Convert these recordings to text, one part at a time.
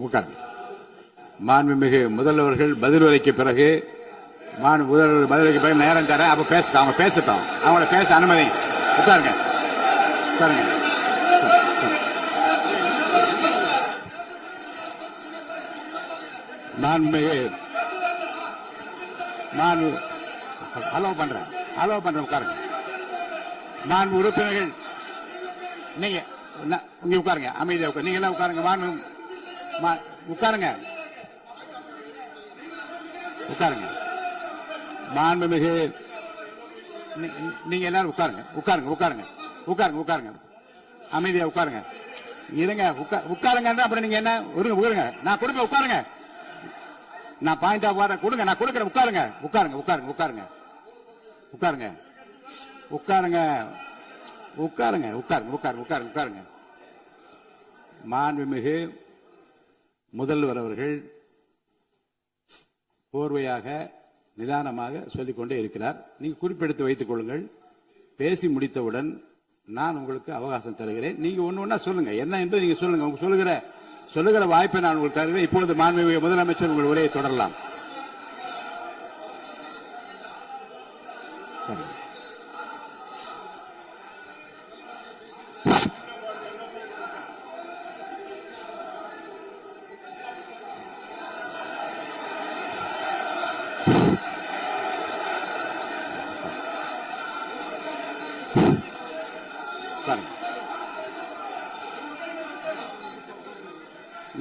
உட்காருங்க. மாண்புமிகு முதல்வர்கள் பதிலுரைக்கு பிறகு முதல்வர் பதிலுரைக்கு பிறகு நேரம் தர அப்ப பேசட்டும், அவங்க பேசட்டும், அவங்கள பேச அனுமதி. உட்காருங்க உட்காருங்க. மாண்புமிகு அலோவ் பண்றேன் உட்காருங்க. மாண்பு உறுப்பினர்கள் நீங்க இங்க உட்காருங்க, அமைதியா உட்காரு. நீங்க எல்லாம் உட்காருங்க. உட்காருங்க உட்காருங்க. மாண்புமிகு நீங்க எல்லாரும் உட்காருங்க உட்காருங்க உட்காருங்க உட்காருங்க உட்காருங்க. அமைதியா உட்காருங்க. இருங்க உட்காருங்க. அப்புறம் நீங்க என்ன உட்காருங்க. நான் கொடுங்க உட்காருங்க. நான் பாயிண்ட் ஆஃப் ஆர்டர் கொடுங்க. நான் கொடுக்குறேன். உட்காருங்க உட்காருங்க உட்காருங்க உட்காருங்க உட்காருங்க உட்காருங்க உட்காருங்க உட்காருங்க உட்காருங்க உட்காருங்க உட்காருங்க. மாண்புமிகு முதல்வர் அவர்கள் கோர்வையாக நிதானமாக சொல்லிக்கொண்டே இருக்கிறார். நீங்க குறிப்பெடுத்து வைத்துக் கொள்ளுங்கள். பேசி முடித்தவுடன் நான் உங்களுக்கு அவகாசம் தருகிறேன். நீங்க ஒண்ணு சொல்லுங்க, என்ன என்பது நீங்க சொல்லுங்க. சொல்லுகிற வாய்ப்பை நான் உங்களுக்கு தருகிறேன். இப்போது மாண்புமிகு முதலமைச்சர் உங்கள் உரையை தொடரலாம்.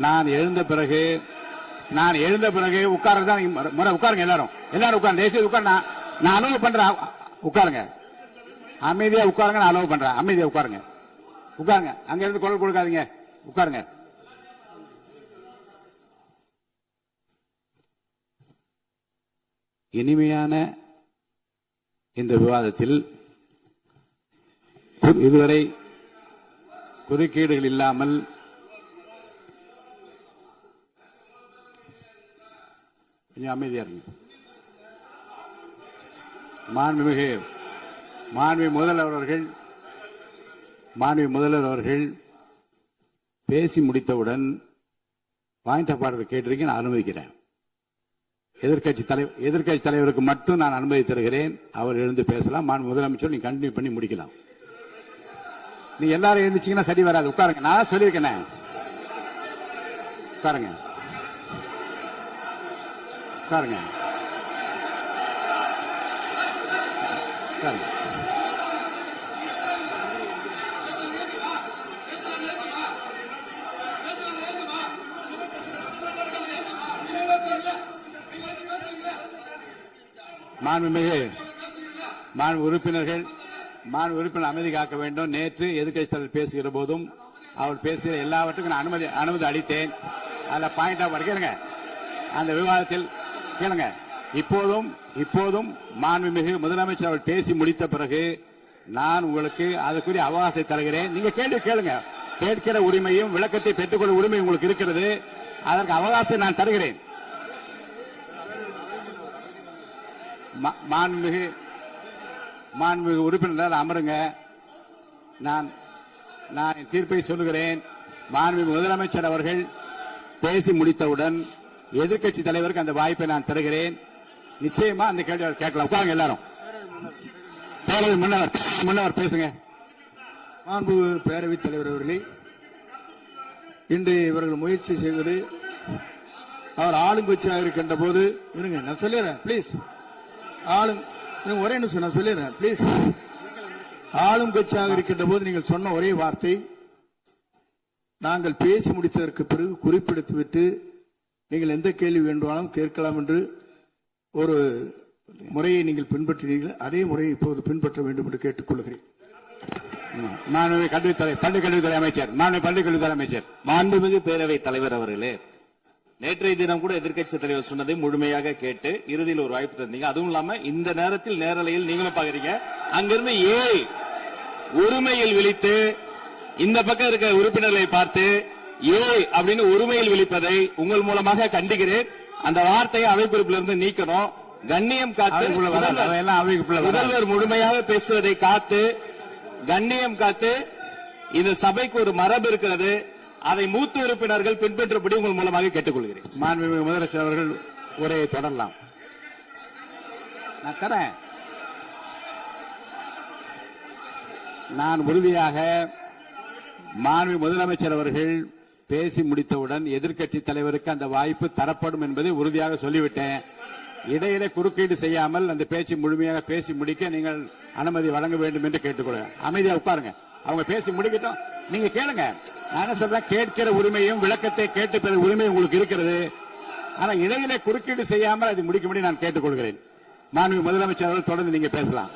நான் எழுந்த பிறகு உட்கார்றதுதான் முறை. உட்காருங்க எல்லாரும் உட்காருங்க. தேசிய உட்காரு. நான் அலோவ் பண்றேன். உட்காருங்க. அமைதியா உட்காருங்க. நான் அலோவ் பண்றேன். அமைதியா உட்காருங்க உட்காருங்க. அங்க இருந்து குரல் கொடுக்காதீங்க. உட்காருங்க. இனிமையான இந்த விவாதத்தில் இதுவரை குறுக்கீடுகள் இல்லாமல் அமைதியா இருங்க. மாண்புமிகு முதல்வர் அவர்கள் பேசி முடித்தவுடன் பாயிண்ட் ஆஃப் ஆர்டர் கேட்டிருக்கீங்க. நான் அனுமதிக்கிறேன். எதிர்கட்சி தலைவருக்கு மட்டும் நான் அனுமதி தருகிறேன். அவர் எழுந்து பேசலாம். மாண்பு முதலமைச்சர் நீங்க கண்டினியூ பண்ணி முடிக்கலாம். நீங்க எல்லாரும் எழுந்துச்சீங்கன்னா சரி வராது. உட்காருங்க. நான் சொல்லியிருக்கேன். உட்காருங்க உட்காருங்க உட்காருங்க. மாண்பு உறுப்பினர் அமைதி காக்க வேண்டும். நேற்று எதிர்க்கட்சி தலைவர் பேசுகிற போதும் அவர் பேசுகிற எல்லாவற்றுக்கும் நான் அனுமதி அளித்தேன். அதில் பாயிண்ட் ஆஃப் கேளுங்க. அந்த விவாதத்தில் கேளுங்க. இப்போதும் மாண்புமிகு முதலமைச்சர் அவர் பேசி முடித்த பிறகு நான் உங்களுக்கு அதுக்குரிய அவகாசத்தை தருகிறேன். நீங்க கேள்வி கேளுங்க. கேட்கிற உரிமையும் விளக்கத்தை பெற்றுக்கொள்ள உரிமை உங்களுக்கு இருக்கிறது. அதற்கு அவகாசம் நான் தருகிறேன். மாண்புமிகு உறுப்பினர் அமருங்க. நான் தீர்ப்பை சொல்லுகிறேன். மாண்புமிகு முதலமைச்சர் அவர்கள் பேசி முடித்தவுடன் எதிர்க்கட்சி தலைவருக்கு அந்த வாய்ப்பை நான் தருகிறேன். நிச்சயமா அந்த கேள்வி கேட்கலாம். உட்காருங்க எல்லாரும். முன்னவர் பேசுங்க. மாண்பு பேரவைத் தலைவர் அவர்களே, இன்று இவர்கள் முயற்சி செய்வது அவர் ஆளுங்கட்சியாக இருக்கின்ற போது இருங்க, நான் சொல்லிடுறேன் பிளீஸ். ஒரே நிமிஷம் நான் சொல்லிடுறேன் பிளீஸ். ஆளும் கட்சியாக இருக்கின்ற போது நீங்கள் சொன்ன ஒரே வார்த்தை, நாங்கள் பேசி முடித்ததற்கு பிறகு குறிப்பிடுத்துவிட்டு நீங்கள் எந்த கேள்வி வேண்டுமானாலும் கேட்கலாம் என்று ஒரு முறையை நீங்கள் பின்பற்றினீர்கள். அதே முறையை இப்போது பின்பற்ற வேண்டும் என்று கேட்டுக்கொள்கிறேன். பள்ளிக்கல்வித்துறை அமைச்சர் மாண்புமிகு பேரவைத் தலைவர் அவர்களே, நேற்றைய தினம் கூட எதிர்க்கட்சி தலைவர் சொன்னதை முழுமையாக கேட்டு இறுதியில் ஒரு வாய்ப்பு தந்தீங்க. அதுவும் இல்லாம இந்த நேரத்தில் நேரலையில் நீங்களும் பாக்குறீங்க. அங்கிருந்து உரிமையில் விழித்து இந்த பக்கம் இருக்க உறுப்பினர்களை பார்த்து அப்படின்னு உரிமையில் விழிப்பதை உங்கள் மூலமாக கண்டிக்கிறேன். அந்த வார்த்தையை அவை குறிப்பிலிருந்து நீக்கணும். கண்ணியம் காத்து முதல்வர் முழுமையாக பேசுவதை காத்து கண்ணியம் காத்து இந்த சபைக்கு ஒரு மரபு இருக்கிறது. அதை மூத்த உறுப்பினர்கள் பின்பற்றபடி உங்கள் மூலமாக கேட்டுக்கொள்கிறேன். மாண்புமிகு முதலமைச்சர் அவர்கள் உரையை தொடரலாம். நான் தரேன். நான் உறுதியாக மாண்புமிகு முதலமைச்சர் அவர்கள் பேசி முடித்தவுடன் எதிர்க்கட்சி தலைவருக்கு அந்த வாய்ப்பு தரப்படும் என்பதை உறுதியாக சொல்லிவிட்டேன். இடையிலே குறுக்கீடு செய்யாமல் அந்த பேச்சு முழுமையாக பேசி முடிக்க நீங்கள் அனுமதி வழங்க வேண்டும் என்று கேட்டுக்கொள்கிறேன். அமைதியா உட்காருங்க. அவங்க பேசி முடிக்கட்டும், நீங்க கேளுங்க. நான் என்ன சொல்றேன், கேட்கிற உரிமையும் விளக்கத்தை கேட்டு பெற உரிமையும் உங்களுக்கு இருக்கிறது. ஆனா இடையிலே குறுக்கீடு செய்யாமல் அதை முடிக்கும்படி நான் கேட்டுக்கொள்கிறேன். மாண்புமிகு முதலமைச்சர் அவர்கள் தொடர்ந்து நீங்க பேசலாம்.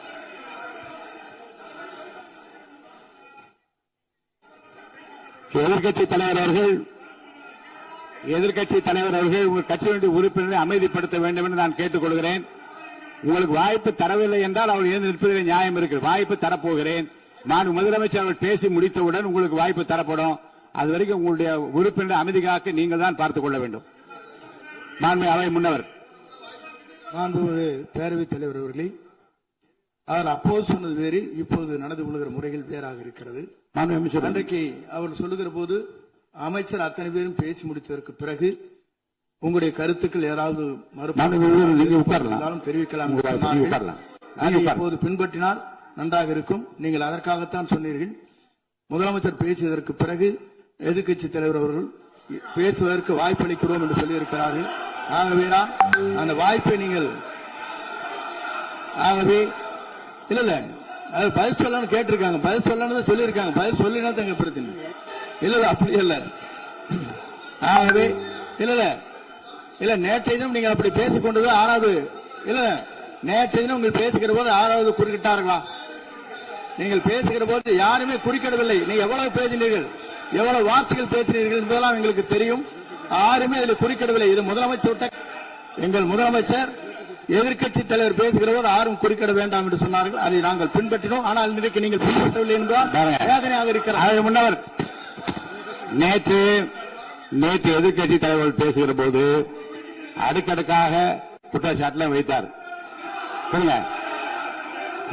எதிர்க்கட்சி தலைவர் அவர்கள் உங்கள் கட்சியினுடைய உறுப்பினரை அமைதிப்படுத்த வேண்டும் என்று நான் கேட்டுக்கொள்கிறேன். உங்களுக்கு வாய்ப்பு தரவில்லை என்றால் அவர்கள் எழுந்து நிற்பதில் நியாயம் இருக்கு. வாய்ப்பு தரப்போகிறேன். மாண்புமிகு முதலமைச்சர் அவர்கள் பேசி முடித்தவுடன் உங்களுக்கு வாய்ப்பு தரப்படும். அது வரைக்கும் உங்களுடைய உறுப்பினரை அமைதி காக்க நீங்கள் தான் பார்த்துக் கொள்ள வேண்டும். மாண்புமிகு அவை முன்னவர். மாண்புமிகு பேரவைத் தலைவர் அவர்களே, அவர் அப்போது சொன்னது வேறு, இப்போது நடந்து கொள்கிற முறைகள் வேறாக இருக்கிறது. அன்றைக்கு அவர் சொல்லுகிற போது அமைச்சர் அத்தனை பேரும் பேசி முடித்ததற்கு பிறகு உங்களுடைய கருத்துக்கள் ஏதாவது தெரிவிக்கலாம். இப்போது பின்பற்றினால் நன்றாக இருக்கும். நீங்கள் அதற்காகத்தான் சொன்னீர்கள். முதலமைச்சர் பேசியதற்கு பிறகு எதிர்க்கட்சி தலைவர் அவர்கள் பேசுவதற்கு வாய்ப்பளிக்கிறோம் என்று சொல்லியிருக்கிறார்கள். ஆகவேதான் அந்த வாய்ப்பை நீங்கள் இல்ல அது பதில் சொல்லணும்னு கேட்டிருக்காங்க. பதில் சொல்லணும் சொல்லியிருக்காங்க. பதில் சொல்லினா தங்க பிரச்சனை இல்ல, அப்படி இல்ல. ஆகவே இல்ல நேற்றைய தினம் நீங்கள் அப்படி பேசிக் கொண்டது ஆறாவது இல்ல. நேற்றைய தினம் உங்கள் பேசுகிற போது ஆறாவது குறுக்கிட்டார்களா? நீங்கள் பேசுகிற போது யாருமே குறுக்கிடவில்லை. நீங்க எவ்வளவு பேசினீர்கள், எவ்வளவு வார்த்தைகள் பேசினீர்கள் என்பதெல்லாம் எங்களுக்கு தெரியும். யாருமே இதில் குறுக்கிடவில்லை. இது முதலமைச்சர், எங்கள் முதலமைச்சர் எதிர்க்கட்சி தலைவர் பேசுகிறவர் யாரும் குறுக்கிட வேண்டாம் என்று சொன்னார்கள். அதை நாங்கள் பின்பற்றினோம். ஆனால் இன்றைக்கு நீங்கள் பின்பற்றவில்லை என்பதால் வேதனையாக இருக்கிறார். முன்னவர் நேற்று எதிர்க்கட்சி தலைவர் பேசுகிற போது அடுக்கடுக்காக குற்றச்சாட்டுல வைத்தார்.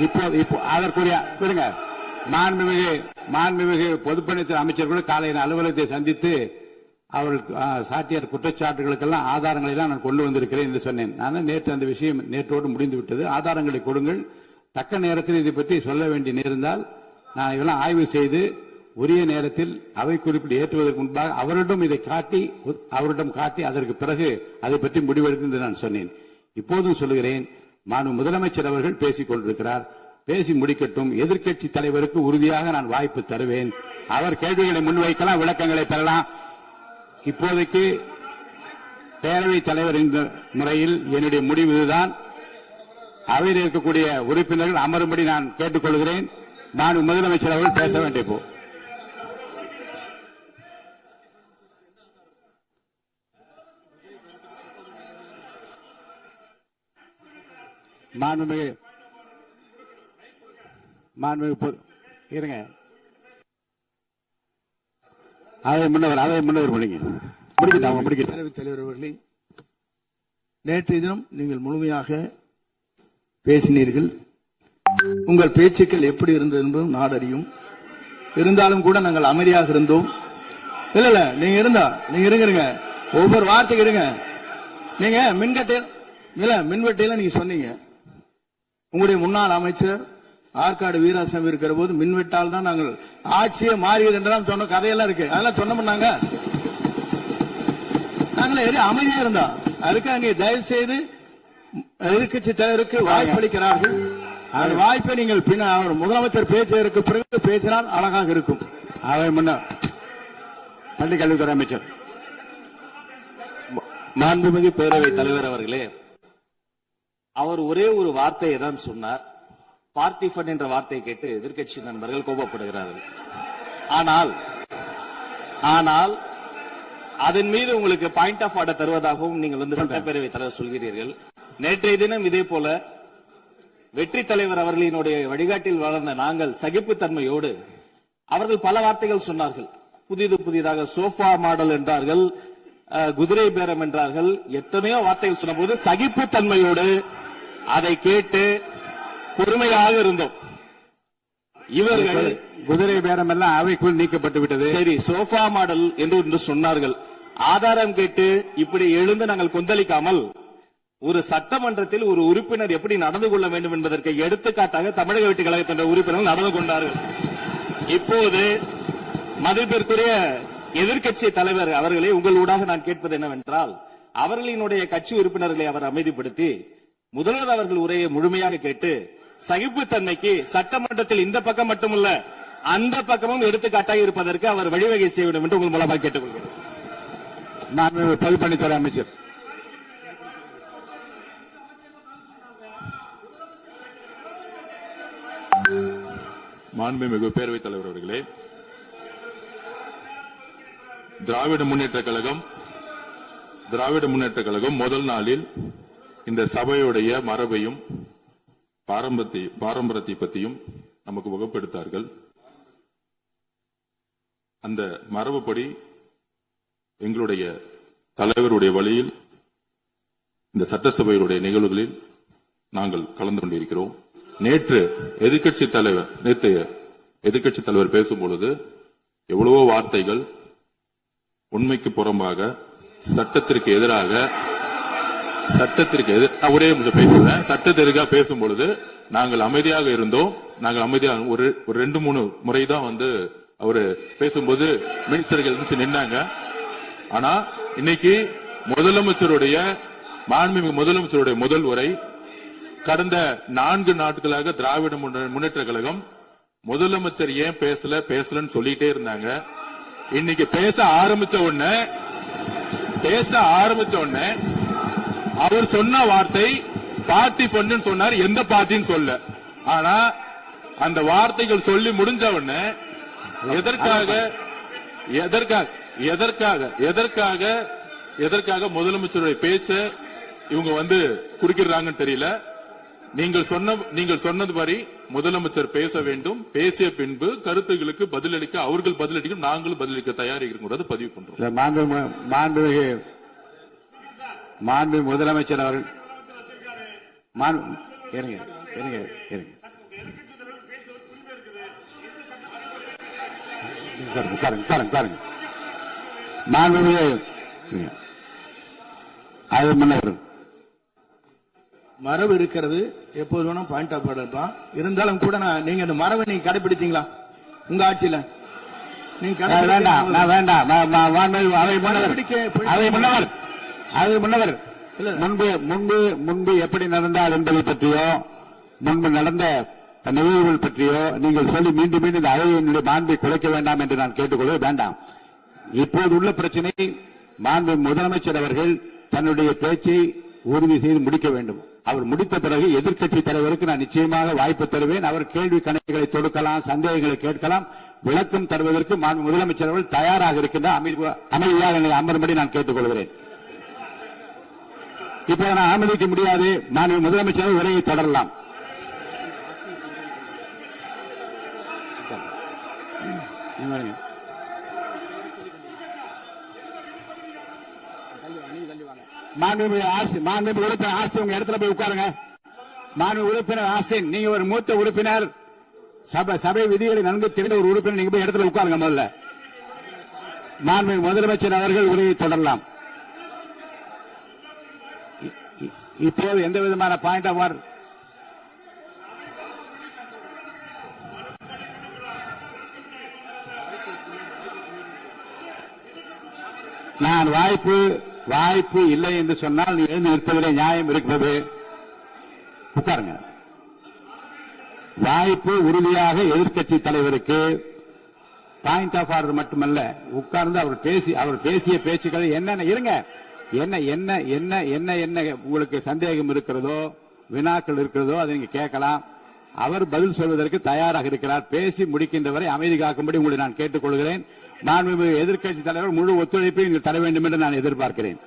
இப்போ அதற்குரிய மாண்புமிகு பொதுப்பணித்துறை அமைச்சர்கள் காலையில் அலுவலகத்தை சந்தித்து அவர்கள் சாட்டிய குற்றச்சாட்டுகளுக்கெல்லாம் ஆதாரங்களை எல்லாம் நான் கொண்டு வந்திருக்கிறேன் என்று சொன்னேன். நான் நேற்று அந்த விஷயம் நேற்றோடு முடிந்து விட்டது. ஆதாரங்களை கொடுங்கள். தக்க நேரத்தில் இதை பற்றி சொல்ல வேண்டிய நேர்ந்தால் நான் இதெல்லாம் ஆய்வு செய்து உரிய நேரத்தில் அவை குறிப்பிட்டு ஏற்றுவதற்கு முன்பாக அவரிடம் காட்டி அதற்கு பிறகு அதை பற்றி முடிவெடுக்கும் என்று நான் சொன்னேன். இப்போதும் சொல்லுகிறேன், மாண்புமிகு முதலமைச்சர் அவர்கள் பேசிக் கொண்டிருக்கிறார். பேசி முடிக்கட்டும். எதிர்க்கட்சி தலைவருக்கு உறுதியாக நான் வாய்ப்பு தருவேன். அவர் கேள்விகளை முன்வைக்கலாம், விளக்கங்களை பெறலாம். இப்போதைக்கு பேரவைத் தலைவர் என்ற முறையில் என்னுடைய முடிவு இதுதான். அவையில் இருக்கக்கூடிய உறுப்பினர்கள் அமரும்படி நான் கேட்டுக்கொள்கிறேன். நான் முதலமைச்சர் அவர்கள் பேச வேண்டிய போ மாண்புமிகு இருங்க. அதை முன்னவர் பேரவைத் தலைவர் அவர்களே, நேற்றைய தினம் நீங்கள் முழுமையாக பேசினீர்கள். உங்கள் பேச்சுக்கள் எப்படி இருந்தது என்பதும் நாடறியும். இருந்தாலும் கூட நாங்கள் அமைதியாக இருந்தோம். இல்ல நீங்க இருங்க. ஒவ்வொரு வார்த்தைக்கு இருங்க. நீங்க மின்வெட்டியில நீங்க சொன்னீங்க. உங்களுடைய முன்னாள் அமைச்சர் ஆற்காடு வீராசாமி இருக்கிற போது மின்வெட்டால் தான் நாங்கள் ஆட்சியை மாறியது என்றெல்லாம் சொன்ன கதையெல்லாம் இருக்கு. அதெல்லாம் சொன்னோம். நாங்களே அமைதியா இருந்தோம். அதுக்காக நீங்க தயவு செய்து எதிர்க்கட்சி தலைவருக்கு வாய்ப்பளிக்கிறார்கள். அந்த வாய்ப்பை நீங்கள் அவர் முதலமைச்சர் பேசியதற்கு பிறகு பேசினால் அழகாக இருக்கும். அவை முன்னர் பள்ளிக்கல்வித்துறை அமைச்சர். மாண்புமிகு பேரவைத் தலைவர் அவர்களே, அவர் ஒரே ஒரு வார்த்தையை தான் சொன்னார். பார்ட்டி ஃபண்ட் என்ற வார்த்தையை கேட்டு எதிர்க்கட்சி நண்பர்கள் கோபப்படுகிறார்கள். ஆனால் அதன் மீது உங்களுக்கு பாயிண்ட் ஆஃப் ஆர்டர் தருவதாகவும் நீங்கள் சட்டப்பேரவைத் தலைவர் சொல்கிறீர்கள். நேற்றைய தினம் இதே போல வெற்றி தலைவர் அவர்களினுடைய வழிகாட்டில் வளர்ந்த நாங்கள் சகிப்புத்தன்மையோடு அவர்கள் பல வார்த்தைகள் சொன்னார்கள். புதிதாக சோஃபா மாடல் என்றார்கள், குதிரை பேரம் என்றார்கள், எத்தனையோ வார்த்தைகள் சொன்ன போது சகிப்புத்தன்மையோடு அதை கேட்டு பொறுமையாக இருந்தோம். குதிரை பேரம் எல்லாம் அவைக்குள் நீக்கப்பட்டு விட்டது. சரி, சோஃபா மாடல் என்று சொன்னார்கள். ஆதாரம் கேட்டு இப்படி எழுந்து நாங்கள் கொந்தளிக்காமல் ஒரு சட்டமன்றத்தில் ஒரு உறுப்பினர் எப்படி நடந்து கொள்ள வேண்டும் என்பதற்கு எடுத்துக்காட்டாக தமிழக வெற்றி கழகத்தின் உறுப்பினர்கள் நடந்து கொண்டார்கள். இப்போது மதிப்பிற்குரிய எதிர்க்கட்சி தலைவர் அவர்களே, உங்கள் ஊடாக நான் கேட்பது என்னவென்றால், அவர்களினுடைய கட்சி உறுப்பினர்களை அவர் அமைதிப்படுத்தி முதல்வர் அவர்கள் உரையை முழுமையாக கேட்டு சகிப்புத்தன்மைக்கு சட்டமன்றத்தில் இந்த பக்கம் மட்டுமல்ல அந்த பக்கமும் எடுத்துக்காட்டாக இருப்பதற்கு அவர் வழிவகை செய்ய வேண்டும் என்று உங்கள் மூலமாக கேட்டுக்கொள்கிறேன். பொதுப்பணித்துறை அமைச்சர். மாண்புமிகு பேரவைத் தலைவர் அவர்களே, திராவிட முன்னேற்ற கழகம் முதல் நாளில் இந்த சபையுடைய மரபையும் பாரம்பரியத்தை பற்றியும் நமக்கு வகுப்பெடுத்தார்கள். அந்த மரபுப்படி எங்களுடைய தலைவருடைய வழியில் இந்த சட்டசபையுடைய நிகழ்வுகளில் நாங்கள் கலந்து கொண்டிருக்கிறோம். நேற்று எதிர்க்கட்சி தலைவர் பேசும்பொழுது எவ்வளவோ வார்த்தைகள் உண்மைக்கு புறம்பாக சட்டத்திற்கு எதிராக ஒரே நிமிஷம் பேசுறேன். சட்டத்திற்காக பேசும் பொழுது நாங்கள் அமைதியாக இருந்தோம். நாங்கள் அமைதியாக ஒரு 2-3 முறை தான் அவரு பேசும்போது மினிஸ்டர்கள் நின்னாங்க. ஆனா இன்னைக்கு மாண்புமிகு முதலமைச்சருடைய முதல் உரை, கடந்த 4 நாட்களாக திராவிட முன்னேற்ற கழகம் முதலமைச்சர் ஏன் பேசலன்னு சொல்லிட்டே இருந்தாங்க. இன்னைக்கு பேச ஆரம்பிச்ச உடனே அவர் சொன்ன வார்த்தை பார்ட்டி ஃபண்ட் சொன்னார். எந்த பார்ட்டின்னு சொல்ல. ஆனா அந்த வார்த்தைகள் சொல்லி முடிஞ்ச உடனே எதற்காக முதலமைச்சருடைய பேச்ச இவங்க குறுக்கிறாங்கன்னு தெரியல. நீங்கள் சொன்னது மாதிரி முதலமைச்சர் பேச வேண்டும். பேசிய பின்பு கருத்துகளுக்கு பதிலளிக்க அவர்கள் பதிலளிக்கும், நாங்களும் பதிலளிக்க தயாராக இருக்கிறது பதிவு பண்றோம். மாண்பு முதலமைச்சர் அவர்கள் மரபு இருக்கிறது. எப்போது வேணும் பாயிண்ட் ஆஃப் ஆர்டர் இருக்கலாம். இருந்தாலும் கூட நீங்க அந்த மரபை நீங்க கடைபிடித்தீங்களா உங்க ஆட்சியில? நீங்க முன்னவர் முன்பு எப்படி நடந்தால் என்பதை பற்றியோ, முன்பு நடந்த நிகழ்வுகள் பற்றியோ நீங்கள் சொல்லி மீண்டும் இந்த அவையினுடைய மாண்பை குலைக்க வேண்டாம் என்று நான் கேட்டுக்கொள்ள வேண்டாம். இப்போது உள்ள பிரச்சனை, மாண்பு முதலமைச்சர் அவர்கள் தன்னுடைய பேச்சை உறுதி செய்து முடிக்க வேண்டும். அவர் முடித்த பிறகு எதிர்க்கட்சி தலைவருக்கு நான் நிச்சயமாக வாய்ப்பு தருவேன். அவர் கேள்வி கணக்குகளை தொடுக்கலாம், சந்தேகங்களை கேட்கலாம், விளக்கம் தருவதற்கு மாண்பு முதலமைச்சர் அவர்கள் தயாராக இருக்கின்ற அமைதியாக என்னை அமரும்படி நான் கேட்டுக்கொள்கிறேன். இப்ப நான் அனுமதிக்க முடியாது. மாண்பு முதலமைச்சர் உரையை தொடரலாம். மாண்பு உறுப்பினர் ஆஸ்டின் உங்க இடத்துல போய் உட்காருங்க. மாண்பு உறுப்பினர் ஆஸ்டின், நீங்க ஒரு மூத்த உறுப்பினர், சபை விதிகளை நன்கு தெரிந்த ஒரு உறுப்பினர், நீங்க போய் இடத்துல உட்காருங்க. முதல்ல மாண்பு முதலமைச்சர் அவர்கள் உரையை தொடரலாம். இப்போது எந்த விதமான பாயிண்ட் ஆஃப் ஆர்டர் நான் வாய்ப்பு இல்லை என்று சொன்னால் நீ எழுந்து நிற்பதிலே நியாயம் இருக்கிறது. உட்காருங்க. வாய்ப்பு உறுதியாக எதிர்க்கட்சி தலைவருக்கு பாயிண்ட் ஆஃப் ஆர்டர் மட்டுமல்ல, உட்கார்ந்து அவர் பேசிய பேச்சுக்கள் என்னென்ன இருங்க, என்ன என்ன என்ன என்ன என்ன உங்களுக்கு சந்தேகம் இருக்கிறதோ, வினாக்கள் இருக்கிறதோ அதை நீங்க கேட்கலாம். அவர் பதில் சொல்வதற்கு தயாராக இருக்கிறார். பேசி முடிக்கின்ற வரை அமைதி காக்கும்படி உங்களை நான் கேட்டுக்கொள்கிறேன். மாண்புமிகு எதிர்க்கட்சி தலைவர் முழு ஒத்துழைப்பை நீங்கள் தர வேண்டும் என்று நான் எதிர்பார்க்கிறேன்.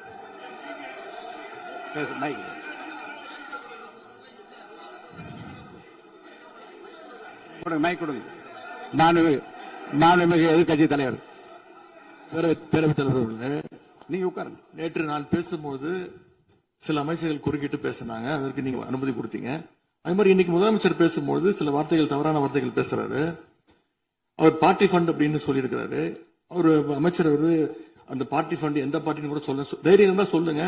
மாண்புமிகு எதிர்க்கட்சி தலைவர், பேரவைத் தலைவர், நீங்க உட்காருங்க. நேற்று நான் பேசும்போது சில அமைச்சர்கள் குறுக்கிட்டு பேசினாங்க. அதற்கு நீங்க அனுமதி கொடுத்தீங்க. அதே மாதிரி இன்னைக்கு முதலமைச்சர் பேசும்போது சில வார்த்தைகள், தவறான வார்த்தைகள் பேசுறாரு. அவர் பார்ட்டி ஃபண்ட் அப்படின்னு சொல்லியிருக்கிறாரு. அவர் அமைச்சர் அவரு அந்த பார்ட்டி ஃபண்ட் எந்த பார்ட்டின்னு கூட சொல்ல தைரியம் இருந்தா சொல்லுங்க,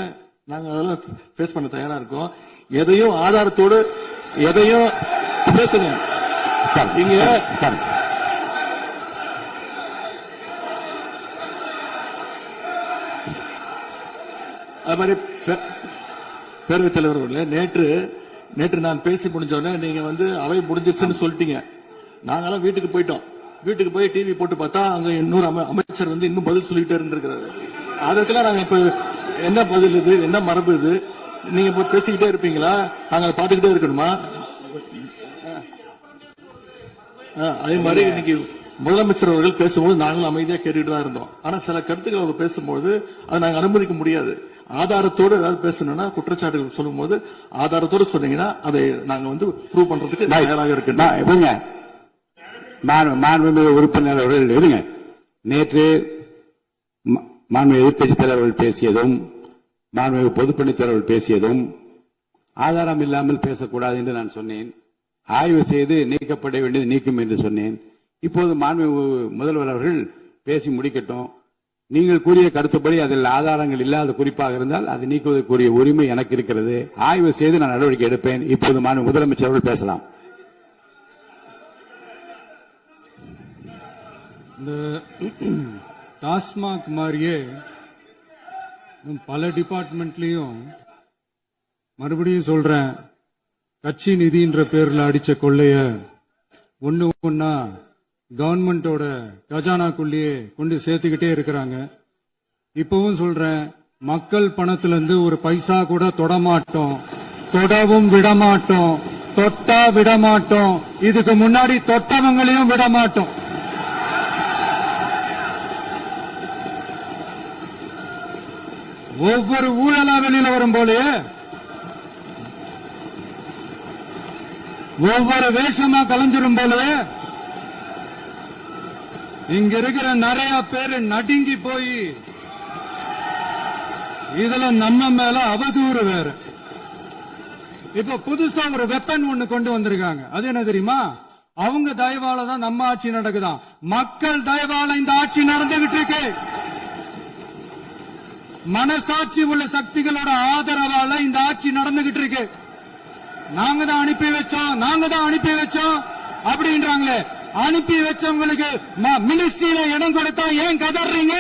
நாங்க அதெல்லாம் ஃபேஸ் பண்ண தயாரா இருக்கோம். எதையும் ஆதாரத்தோடு எதையும் பேசுங்க. இங்க அது மாதிரி பேரவைத் தலைவர் அவர்களே, நேற்று நான் பேசி முடிஞ்சோடனே நீங்க அவை முடிஞ்சிருச்சுன்னு சொல்லிட்டீங்க. நாங்கெல்லாம் வீட்டுக்கு போயிட்டோம். வீட்டுக்கு போய் டிவி போட்டு பார்த்தா அங்க இன்னொரு அமைச்சர் இன்னும் பதில் சொல்லிட்டே இருந்திருக்கிறாரு. அதற்கெல்லாம் நாங்க இப்ப என்ன பதில் இது, என்ன மரபு இது? நீங்க இப்ப பேசிக்கிட்டே இருப்பீங்களா? நாங்க அதை பார்த்துக்கிட்டே இருக்கணுமா? அதே மாதிரி இன்னைக்கு முதலமைச்சர் அவர்கள் பேசும்போது நாங்களும் அமைதியா கேட்டுட்டு தான் இருந்தோம். ஆனா சில கருத்துக்கள் அவர் பேசும்போது அதை நாங்க அனுமதிக்க முடியாது. ஆதாரத்தோடு ஏதாவது பேசணும்னா, குற்றச்சாட்டுகள் சொல்லும் போது ஆதாரத்தோடு சொன்னீங்கன்னா அதை நாங்க ப்ரூவ் பண்றதுக்கு தயாராக இருக்கு. மாண்புமிகு உறுப்பினர் அவர்கள் இருங்க. நேற்று மாண்புமிகு எதிர்க்கட்சித் தலைவர்கள் பேசியதும் மாண்புமிகு பொதுப்பணித் தலைவர்கள் பேசியதும் ஆதாரம் இல்லாமல் பேசக்கூடாது என்று நான் சொன்னேன். ஆய்வு செய்து நீக்கப்பட வேண்டியது நீக்கும் என்று சொன்னேன். இப்போது மாண்புமிகு முதல்வர் அவர்கள் பேசி முடிக்கட்டும். நீங்கள் கூறிய கருத்துப்படி அதில் ஆதாரங்கள் இல்லாத குறிப்பாக இருந்தால் அது நீக்குவதற்குரிய உரிமை எனக்கு இருக்கிறது. ஆய்வு செய்து நான் நடவடிக்கை எடுப்பேன். இப்போது மாண்புமிகு முதலமைச்சர் அவர்கள் பேசலாம். இந்த டாஸ்மாக் மாதிரியே பல டிபார்ட்மெண்ட்லயும் மறுபடியும் சொல்றேன், கட்சி நிதின்ற பேர்ல அடிச்ச கொள்ளைய ஒன்னா கவர்மெண்டோட கஜானாக்குள்ளேயே கொண்டு சேர்த்துக்கிட்டே இருக்கிறாங்க. இப்பவும் சொல்றேன், மக்கள் பணத்துல இருந்து ஒரு பைசா கூட தொடமாட்டோம், தொடவும் விடமாட்டோம், தொட்டா விடமாட்டோம், இதுக்கு முன்னாடி தொட்டவங்களையும் விடமாட்டோம். ஒவ்வொரு ஊழலா வெளியில வரும் போலே, ஒவ்வொரு வேஷமா கலைஞ்சிரும் போல இங்க இருக்கிற நிறைய பேரு நடுங்கி போய் இதுல நம்ம மேல அவதூறு வேற. இப்ப புதுசா ஒரு வெப்பன் ஒண்ணு கொண்டு வந்திருக்காங்க. அது என்ன தெரியுமா? அவங்க தயவால தான் நம்ம ஆட்சி நடக்குதாம். மக்கள் தயவால இந்த ஆட்சி நடந்துகிட்டு இருக்கு. மனசாட்சி உள்ள சக்திகளோட ஆதரவால இந்த ஆட்சி நடந்துகிட்டு இருக்கு. நாங்க தான் அனுப்பி வச்சோம் அப்படின்றாங்களே. அனுப்பி வச்சவங்களுக்கு மினிஸ்ட்ரியில இடம் கொடுத்தா ஏன் கதறீங்க?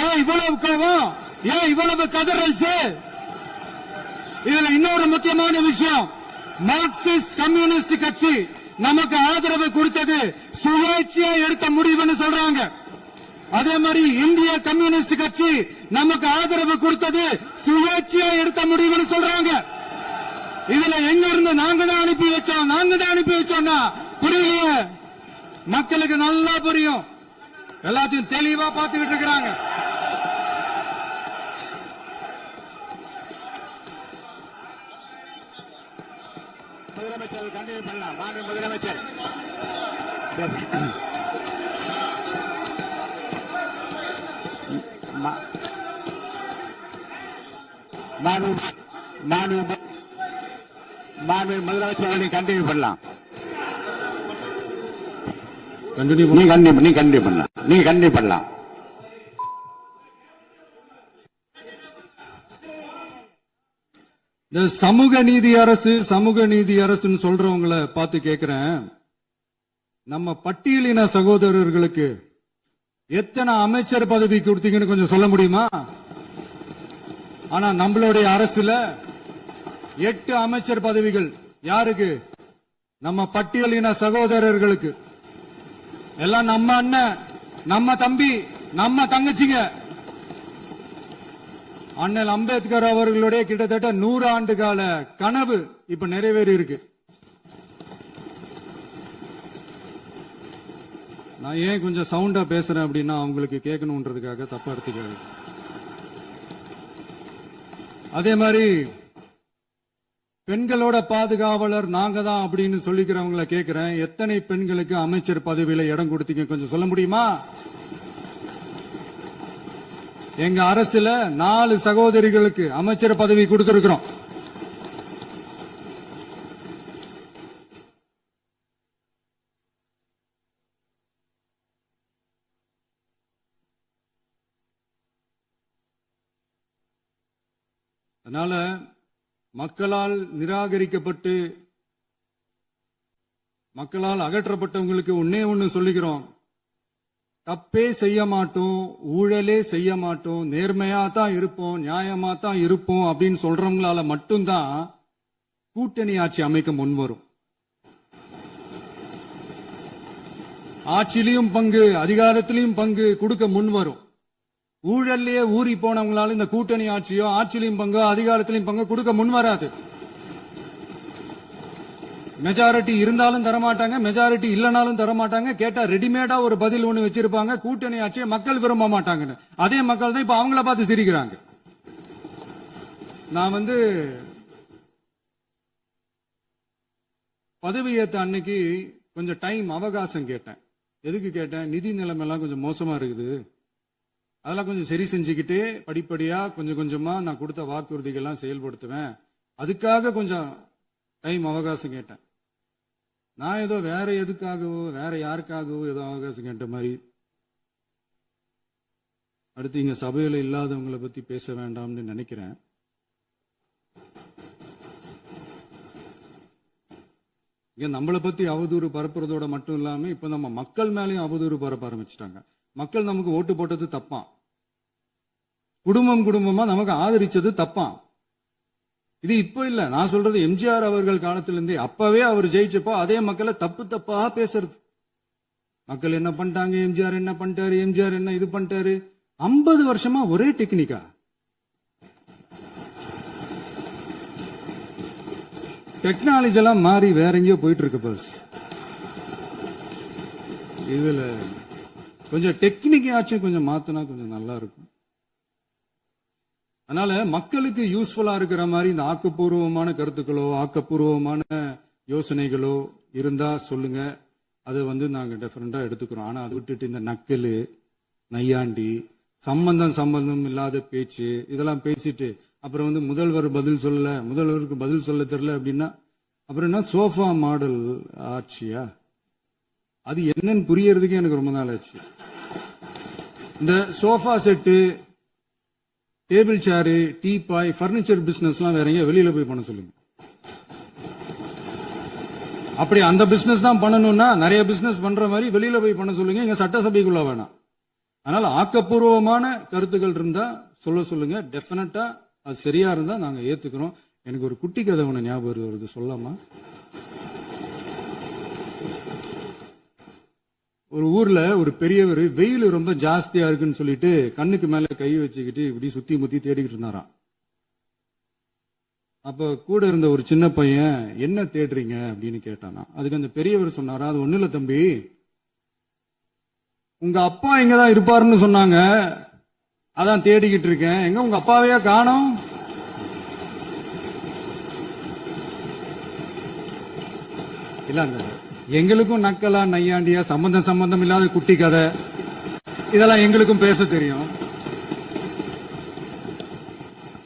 ஏன் இவ்வளவு கோபம்? ஏன் இவ்வளவு கதறல்ஸ்? இதுல இன்னொரு முக்கியமான விஷயம், மார்க்சிஸ்ட் கம்யூனிஸ்ட் கட்சி நமக்கு ஆதரவு கொடுத்தது சுயேட்சையா எடுத்த முடிவுன்னு சொல்றாங்க. அதே மாதிரி இந்திய கம்யூனிஸ்ட் கட்சி நமக்கு ஆதரவு கொடுத்தது சுயேட்சையா எடுத்த முடிவுன்னு சொல்றாங்க. இதுல எங்க இருந்து நாங்க தான் அனுப்பி வச்சோம்னா புரியலையே. மக்களுக்கு நல்லா புரியும், எல்லாத்தையும் தெளிவா பார்த்துக்கிட்டு இருக்கிறாங்க. முதலமைச்சர் கண்டினியூ பண்ணலாம். முதலமைச்சர் முதலமைச்சர் கண்டினியூ பண்ணலாம். நீ கண்டினியூ பண்ணலாம். இந்த சமூக நீதி அரசுன்னு சொல்றவங்களை பார்த்து கேட்கிறேன், நம்ம பட்டியலின சகோதரர்களுக்கு எத்தனை அமைச்சர் பதவி கொடுத்தீங்கன்னு கொஞ்சம் சொல்ல முடியுமா? ஆனா நம்மளுடைய அரசுல 8 அமைச்சர் பதவிகள் யாருக்கு? நம்ம பட்டியலின சகோதரர்களுக்கு. எல்லாம் நம்ம அண்ணன், நம்ம தம்பி, நம்ம தங்கச்சிங்க. அண்ணல் அம்பேத்கர் அவர்களுடைய கிட்டத்தட்ட 100 ஆண்டு கால கனவு இப்ப நிறைவேறி இருக்கு. நான் ஏன் கொஞ்சம் சவுண்டா பேசுறேன் அப்படின்னா அவங்களுக்கு கேட்கணும்ன்றதுக்காக தப்பா எடுத்துக்காது. அதே மாதிரி பெண்களோட பாதுகாவலர் நாங்க தான் அப்படின்னு சொல்லிக்கிறவங்களை கேட்கிறேன், எத்தனை பெண்களுக்கு அமைச்சர் பதவியில இடம் கொடுத்தீங்க கொஞ்சம் சொல்ல முடியுமா? எங்க அரசுல 4 சகோதரிகளுக்கு அமைச்சர் பதவி கொடுத்திருக்கிறோம். அதனால மக்களால் நிராகரிக்கப்பட்டு மக்களால் அகற்றப்பட்டவங்களுக்கு ஒன்னே ஒன்னு சொல்லிக்கிறோம், தப்பே செய்ய மாட்டோம், ஊழலே செய்ய மாட்டோம், நேர்மையா தான் இருப்போம், நியாயமா தான் இருப்போம் அப்படின்னு சொல்றவங்களால மட்டும்தான் கூட்டணி ஆட்சி அமைக்க முன்வரும். ஆட்சியிலையும் பங்கு, அதிகாரத்திலையும் பங்கு கொடுக்க முன்வரும். ஊழல்லையே ஊறி போனவங்களால இந்த கூட்டணி ஆட்சியோ ஆட்சியிலையும் பங்கோ அதிகாரத்திலையும் பங்கு கொடுக்க முன்வராது. மெஜாரிட்டி இருந்தாலும் தரமாட்டாங்க, மெஜாரிட்டி இல்லனாலும் தரமாட்டாங்க. கேட்டா ரெடிமேடா ஒரு பதில் ஒண்ணு வச்சிருப்பாங்க, கூட்டணி ஆட்சியை மக்கள் விரும்ப மாட்டாங்கன்னு. அதே மக்கள் தான் இப்ப அவங்கள பார்த்து சிரிக்கிறாங்க. நான் பதவியேற்ற அன்னைக்கு கொஞ்சம் டைம் அவகாசம் கேட்டேன். எதுக்கு கேட்டேன்? நிதி நிலைமைலாம் கொஞ்சம் மோசமா இருக்குது, அதெல்லாம் கொஞ்சம் சரி செஞ்சுக்கிட்டு படிப்படியா கொஞ்சம் கொஞ்சமா நான் கொடுத்த வாக்குறுதிகள்லாம் செயல்படுத்துவேன், அதுக்காக கொஞ்சம் டைம் அவகாசம் கேட்டேன். நான் ஏதோ வேற எதுக்காகவோ வேற யாருக்காகவோ ஏதோ அவகாசம் கேட்ட மாதிரி. அடுத்து இங்க சபையில இல்லாதவங்களை பத்தி பேச வேண்டாம்னு நினைக்கிறேன். இங்க நம்மளை பத்தி அவதூறு பரப்புறதோட மட்டும் இல்லாம இப்ப நம்ம மக்கள் மேலேயும் அவதூறு பரப்ப ஆரம்பிச்சிட்டாங்க. மக்கள் நமக்கு ஓட்டு போட்டது தப்பா, குடும்பம் குடும்பமா நமக்கு ஆதரிச்சது தப்பா. இது இப்ப இல்ல, நான் சொல்றது எம்ஜிஆர் அவர்கள் காலத்திலிருந்தே. அப்பவே அவர் ஜெயிச்சப்போ அதே மக்களை தப்பு தப்பா பேசுறது. மக்கள் என்ன பண்ணிட்டாங்க, எம்ஜிஆர் என்ன பண்ணிட்டாரு, எம்ஜிஆர் என்ன இது பண்ணிட்டாரு. 50 வருஷமா ஒரே டெக்னிக்கா. டெக்னாலஜி எல்லாம் மாறி வேற எங்கேயோ போயிட்டு இருக்கு பஸ். இதுல கொஞ்சம் டெக்னிக்காச்சும் கொஞ்சம் மாத்தினா கொஞ்சம் நல்லா இருக்கும். அதனால மக்களுக்கு யூஸ்ஃபுல்லா இருக்கிற மாதிரி இந்த ஆக்கப்பூர்வமான கருத்துக்களோ ஆக்கப்பூர்வமான யோசனைகளோ இருந்தா சொல்லுங்க, அதை நாங்க டிஃபரெண்டா எடுத்துக்கிறோம். ஆனா அதை விட்டுட்டு இந்த நக்கலு நையாண்டி சம்பந்தம் இல்லாத பேச்சு இதெல்லாம் பேசிட்டு அப்புறம் முதல்வர் பதில் சொல்லல, முதல்வருக்கு பதில் சொல்ல தெரியல அப்படின்னா அப்புறம் என்ன சோஃபா மாடல் ஆட்சியா? அது என்னன்னு புரியறதுக்கு எனக்கு ரொம்ப நாள் ஆச்சு. இந்த சோஃபா செட்டு, டேபிள் சேரு, டீபாய், பர்னிச்சர் பிசினஸ் எல்லாம் வேற எங்க வெளியில போய் பண்ண சொல்லுங்க. அப்படி அந்த பிசினஸ் தான் பண்ணணும்னா நிறைய பிசினஸ் பண்ற மாதிரி வெளியில போய் பண்ண சொல்லுங்க, இங்க சட்டசபைக்குள்ள வேணாம். அதனால ஆக்கப்பூர்வமான கருத்துக்கள் இருந்தா சொல்லுங்க, டெஃபினட்டா அது சரியா இருந்தா நாங்க ஏத்துக்கிறோம். எனக்கு ஒரு குட்டி கதை ஒண்ணு ஞாபகம் வருது, சொல்லாமா? ஒரு ஊர்ல ஒரு பெரியவர் வெயில் ரொம்ப ஜாஸ்தியா இருக்குன்னு சொல்லிட்டு கண்ணுக்கு மேல கை வச்சுக்கிட்டு இப்படி சுத்தி முத்தி தேடிக்கிட்டு இருந்தாராம். அப்ப கூட இருந்த ஒரு சின்ன பையன் என்ன தேடுறீங்க அப்படின்னு கேட்டானா. அதுக்கு அந்த பெரியவர் சொன்னாரா, அது ஒண்ணு இல்ல தம்பி, உங்க அப்பா இங்கதான் இருப்பாருன்னு சொன்னாங்க, அதான் தேடிக்கிட்டு இருக்கேன், எங்க உங்க அப்பாவையா காணோம்? இல்ல எங்களுக்கும் நக்கலா நையாண்டியா சம்பந்தம் இல்லாத குட்டி கதை இதெல்லாம் எங்களுக்கும் பேச தெரியும்.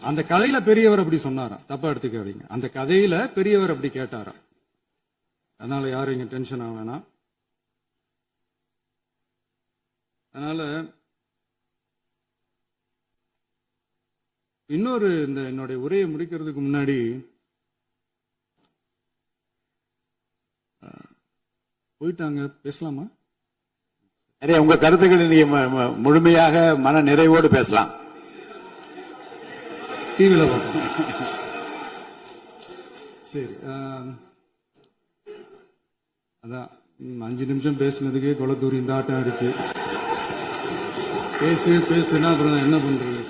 அந்த கதையில பெரியவர் அப்படி சொன்னாராம், தப்பா எடுத்துக்காதீங்க. அந்த கதையில பெரியவர் அப்படி கேட்டாராம். அதனால யாரும் இங்க டென்ஷன் ஆக வேணாம். அதனால இன்னொரு இந்த என்னுடைய உரையை முடிக்கிறதுக்கு முன்னாடி போயிட்டாங்க, பேசலாமா? நிறைய உங்க கருத்துக்களை நீங்க முழுமையாக மன நிறைவோடு பேசலாம். டிவில சரி. அதான் 5 நிமிஷம் பேசுனதுக்கே கொலை தூரி இந்த ஆட்டம் ஆயிடுச்சு. பேசுனா அப்புறம் என்ன பண்றது?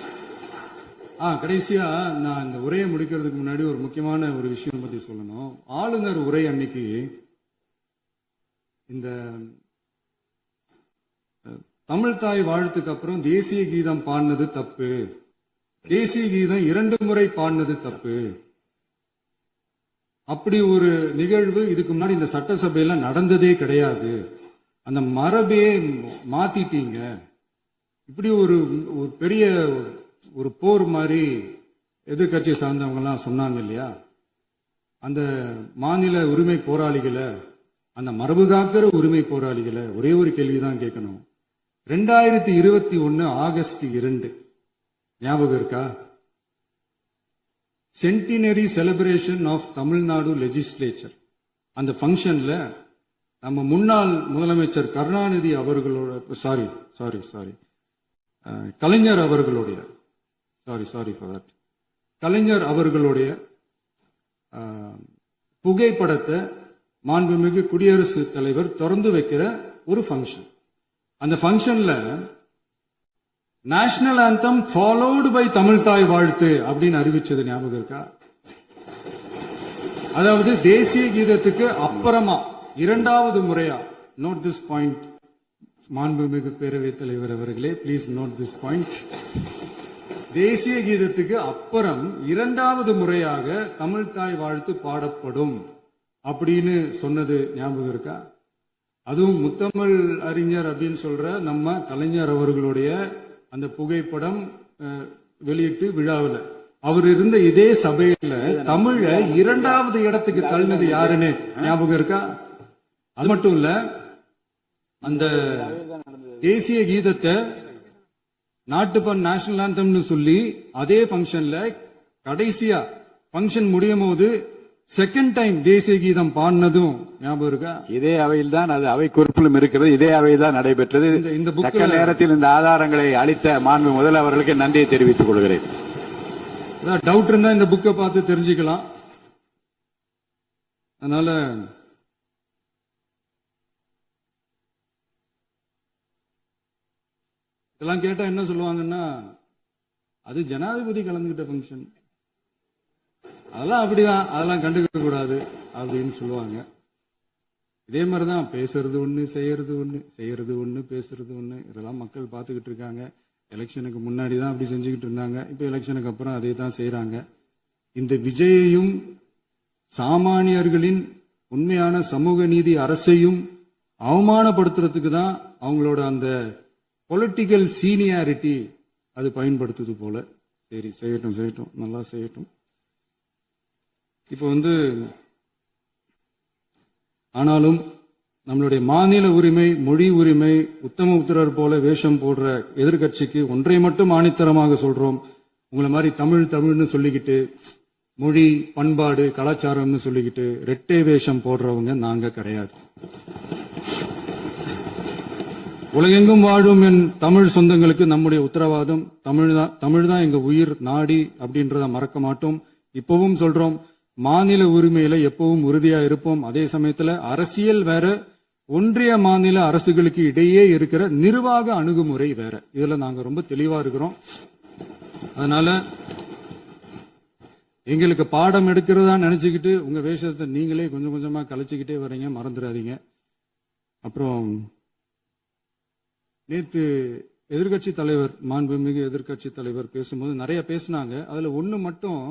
கடைசியா நான் இந்த உரையை முடிக்கிறதுக்கு முன்னாடி ஒரு முக்கியமான ஒரு விஷயம் பத்தி சொல்லணும். ஆளுநர் உரை அன்னைக்கு இந்த தமிழ் தாய் வாழ்த்துக்கு அப்புறம் தேசிய கீதம் பாடினது தப்பு, தேசிய கீதம் 2 முறை பாடினது தப்பு. அப்படி ஒரு நிகழ்வு இதுக்கு முன்னாடி இந்த சட்டசபையில நடந்ததே கிடையாது. அந்த மரபே மாத்திட்டீங்க. இப்படி ஒரு பெரிய ஒரு போர் மாதிரி எதிர்கட்சி சார்ந்தவங்க எல்லாம் சொன்னாங்க இல்லையா? அந்த மாநில உரிமை போராளிகளை, அந்த மரபு காக்கிற உரிமை போராளிகளை ஒரே ஒரு கேள்விதான் கேட்கணும். 2021 ஆகஸ்ட் 2 ஞாபகம் இருக்கா? Centenary celebration of Tamil Nadu legislature. அந்த ஃபங்க்ஷன்ல நம்ம முன்னாள் முதலமைச்சர் கருணாநிதி அவர்களோட கலைஞர் அவர்களுடைய கலைஞர் அவர்களுடைய புகைப்படத்தை மாண்புமிகு குடியரசுத் தலைவர் திறந்து வைக்கிற ஒரு ஃபங்க்ஷன். அந்த ஃபங்க்ஷன்ல national anthem followed by Tamil Thai Vazhthu அப்படின்னு அறிவிச்சது ஞாபகம் இருக்கா? அதாவது தேசிய கீதத்துக்கு அப்புறமா இரண்டாவது முறையா, நோட் திஸ் பாயிண்ட் மாண்புமிகு பேரவைத் தலைவர் அவர்களே, பிளீஸ் நோட் திஸ் பாயிண்ட். தேசிய கீதத்துக்கு அப்புறம் இரண்டாவது முறையாக தமிழ் தாய் வாழ்த்து பாடப்படும் அப்படின்னு சொன்னது ஞாபகம் இருக்கா? அதுவும் முத்தமிழ் அறிஞர் அப்படின்னு சொல்ற நம்ம கலைஞர் அவர்களுடைய அந்த புகைப்படம் வெளியிட்டு விழாவில் அவர் இருந்த இதே சபையில தமிழ இரண்டாவது இடத்துக்கு தள்ளினது யாருன்னு ஞாபகம் இருக்கா? அது மட்டும் இல்ல, அந்த தேசிய கீதத்தை நாட்டுப்பண் நேஷனல் ஆந்தம்னு சொல்லி அதே ஃபங்க்ஷன்ல கடைசியா ஃபங்க்ஷன் முடியும் போது செகண்ட் டைம் தேசிய கீதம் பாடினதும் ஞாபகம் இருக்கா? இதே அவையில் தான், அது அவை குறிப்பிலும் இருக்கிறது, இதே அவையில் தான் நடைபெற்றது. இந்த தக்க நேரத்தில் இந்த ஆதாரங்களை அளித்த மாண்பு முதல் அவர்களுக்கு நன்றியை தெரிவித்துக் கொள்கிறேன். டவுட் இருந்தா இந்த புக்கை பார்த்து தெரிஞ்சுக்கலாம். அதனால இதெல்லாம் கேட்டா என்ன சொல்லுவாங்கன்னா, அது ஜனாதிபதி கலந்துகிட்ட ஃபங்க்ஷன், அதெல்லாம் அப்படிதான், அதெல்லாம் கண்டுக்க கூடாது அப்படின்னு சொல்லுவாங்க. இதே மாதிரிதான் பேசுறது ஒண்ணு, செய்யறது ஒண்ணு, பேசுறது ஒண்ணு. இதெல்லாம் மக்கள் பார்த்துக்கிட்டு இருக்காங்க. எலெக்ஷனுக்கு முன்னாடி தான் அப்படி செஞ்சுக்கிட்டு இருந்தாங்க. இப்ப எலெக்ஷனுக்கு அப்புறம் அதே தான் செய்யறாங்க. இந்த விஜயையும் சாமானியர்களின் உண்மையான சமூக நீதி அரசையும் அவமானப்படுத்துறதுக்கு தான் அவங்களோட அந்த பொலிட்டிக்கல் சீனியாரிட்டி அது பயன்படுத்துது போல. சரி, செய்யட்டும், நல்லா செய்யட்டும். இப்போ ஆனாலும் நம்மளுடைய மாநில உரிமை, மொழி உரிமை, உத்தம உத்தரர் போல வேஷம் போடுற எதிர்கட்சிக்கு ஒன்றை மட்டும் ஆணித்தரமாக சொல்றோம். உங்களை மாதிரி தமிழ்னு சொல்லிக்கிட்டு, மொழி, பண்பாடு, கலாச்சாரம்னு சொல்லிக்கிட்டு ரெட்டை வேஷம் போடுறவங்க நாங்க கிடையாது. உலகெங்கும் வாழும் என் தமிழ் சொந்தங்களுக்கு நம்முடைய உத்தரவாதம் தமிழ் தான் எங்க உயிர் நாடி அப்படின்றத மறக்க மாட்டோம். இப்பவும் சொல்றோம், மாநில உரிமையில எப்பவும் உறுதியா இருப்போம். அதே சமயத்துல அரசியல் வேற, ஒன்றிய மாநில அரசுகளுக்கு இடையே இருக்கிற நிர்வாக அணுகுமுறை வேற. இதுல நாங்க ரொம்ப தெளிவா இருக்கிறோம். அதனால எங்களுக்கு பாடம் எடுக்கிறதா நினைச்சுக்கிட்டு உங்க வேஷத்தை நீங்களே கொஞ்சம் கொஞ்சமா கலைச்சுக்கிட்டே வர்றீங்க, மறந்துடாதீங்க. அப்புறம் நேத்து எதிர்கட்சி தலைவர், மாண்புமிகு எதிர்கட்சி தலைவர் பேசும்போது நிறைய பேசினாங்க. அதுல ஒண்ணு மட்டும்,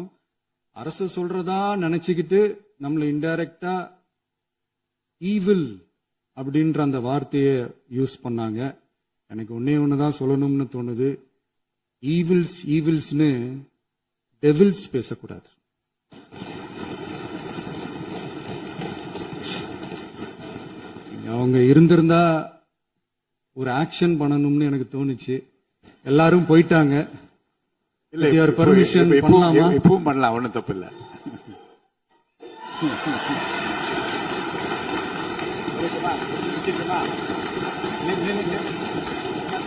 அரசு சொல்றதா நினைச்சுக்கிட்டு நம்மளை இன்டைரக்டா ஈவில் அப்படின்ற அந்த வார்த்தையை யூஸ் பண்ணாங்க. எனக்கு ஒண்ணுதான் சொல்லணும்னு தோணுது. ஈவில்ஸ்னு டெவில்ஸ் பேசக்கூடாது. அவங்க இருந்திருந்தா ஒரு ஆக்ஷன் பண்ணணும்னு எனக்கு தோணுச்சு. எல்லாரும் போயிட்டாங்க. பர்மிஷன் பண்ணலாமா? இப்பவும் பண்ணலாம், ஒண்ணும் தப்பு இல்ல.